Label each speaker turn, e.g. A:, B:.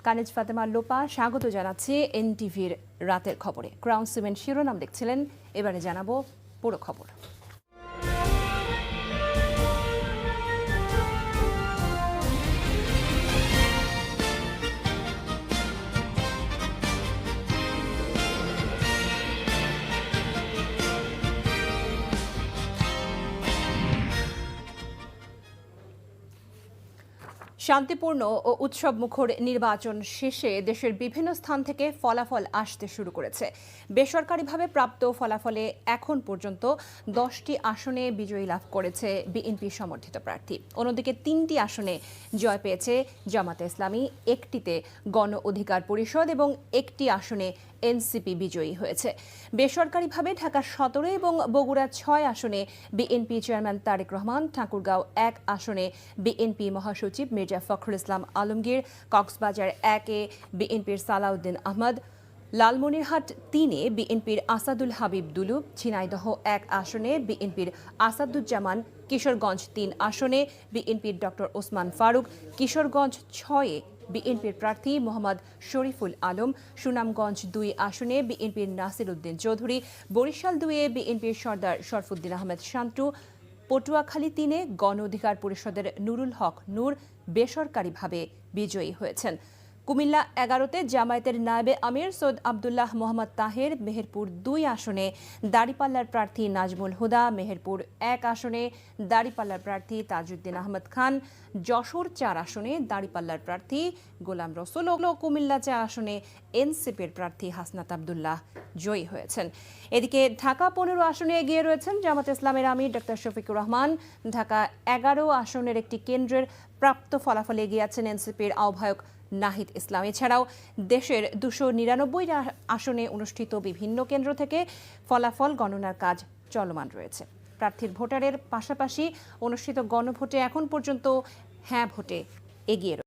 A: কানিজ ফাতেমা লোপা স্বাগত জানাচ্ছি এনটিভির রাতের খবরে। ক্রাউন সিমেন্ট শিরোনাম দেখছিলেন, এবারে জানাবো পুরো খবর। শান্তিপূর্ণ ও উৎসবমুখর নির্বাচন শেষে দেশের বিভিন্ন স্থান থেকে ফলাফল আসতে শুরু করেছে। বেসরকারিভাবে প্রাপ্ত ফলাফলে এখন পর্যন্ত 10টি আসনে বিজয়ী লাভ করেছে বিএনপি সমর্থিত প্রার্থী। অন্যদিকে 3টি আসনে জয় পেয়েছে জামাতে ইসলামী, একটিতে গণ অধিকার পরিষদ এবং একটি আসনে এনসিপি বিজয়ী হয়েছে। বেসরকারিভাবে ঢাকা 17 এবং বগুড়া 6 আসনে বিএনপি চেয়ারম্যান তারেক রহমান, ঠাকুরগাঁও 1 আসনে বিএনপি মহাসচিব মির্জা ফখরুল ইসলাম আলমগীর, কক্সবাজার 1-এ বিএনপির সালাউদ্দিন আহমদ, লালমনিরহাট 3-এ বিএনপির আসাদুল হাবিব দুলু, ঝিনাইদহ 1 আসনে বিএনপির আসাদুজ্জামান, কিশোরগঞ্জ 3 আসনে বিএনপির ডক্টর ওসমান ফারুক, কিশোরগঞ্জ 6-এ বিএনপির প্রার্থী মোহাম্মদ শরীফুল আলম, সুনামগঞ্জ 2 আসনে বিএনপির নাসির উদ্দিন চৌধুরী, বরিশাল 2-এ বিএনপির সর্দার শরফুদ্দিন আহমেদ শান্তু, পটুয়াখালী 3-এ গণ অধিকার পরিষদের নুরুল হক নূর বেসরকারিভাবে বিজয়ী হয়েছেন। কুমিল্লা 11-তে জামায়াতের নায়েবে আমির সৈয়দ আবদুল্লাহ মোহাম্মদ তাহের, মেহেরপুর 2 আসনে দাড়িপাল্লার প্রার্থী নাজমুল হুদা, মেহেরপুর 1 আসনে দাড়িপাল্লার প্রার্থী তাজউদ্দিন আহমদ খান, যশোর 4 আসনে দাড়িপাল্লার প্রার্থী গোলাম রসুল ও কুমিল্লা 4 আসনে এনসিপির প্রার্থী হাসনাত আবদুল্লাহ জয়ী হয়েছেন। এদিকে ঢাকা 15 আসনে এগিয়ে রয়েছেন জামাত ইসলামের আমির ডক্টর শফিকুর রহমান। ঢাকা 11 আসনের একটি কেন্দ্রের প্রাপ্ত ফলাফলে এগিয়ে আছেন এনসিপির আহ্বায়ক নাহিদ ইসলাম। এছাড়াও দেশের 299 আসনে অনুষ্ঠিত বিভিন্ন কেন্দ্র থেকে ফলাফল গণনার কাজ চলমান রয়েছে। প্রার্থীর ভোটারের পাশাপাশি অনুষ্ঠিত গণভোটে এখন পর্যন্ত হ্যাঁ ভোটে এগিয়ে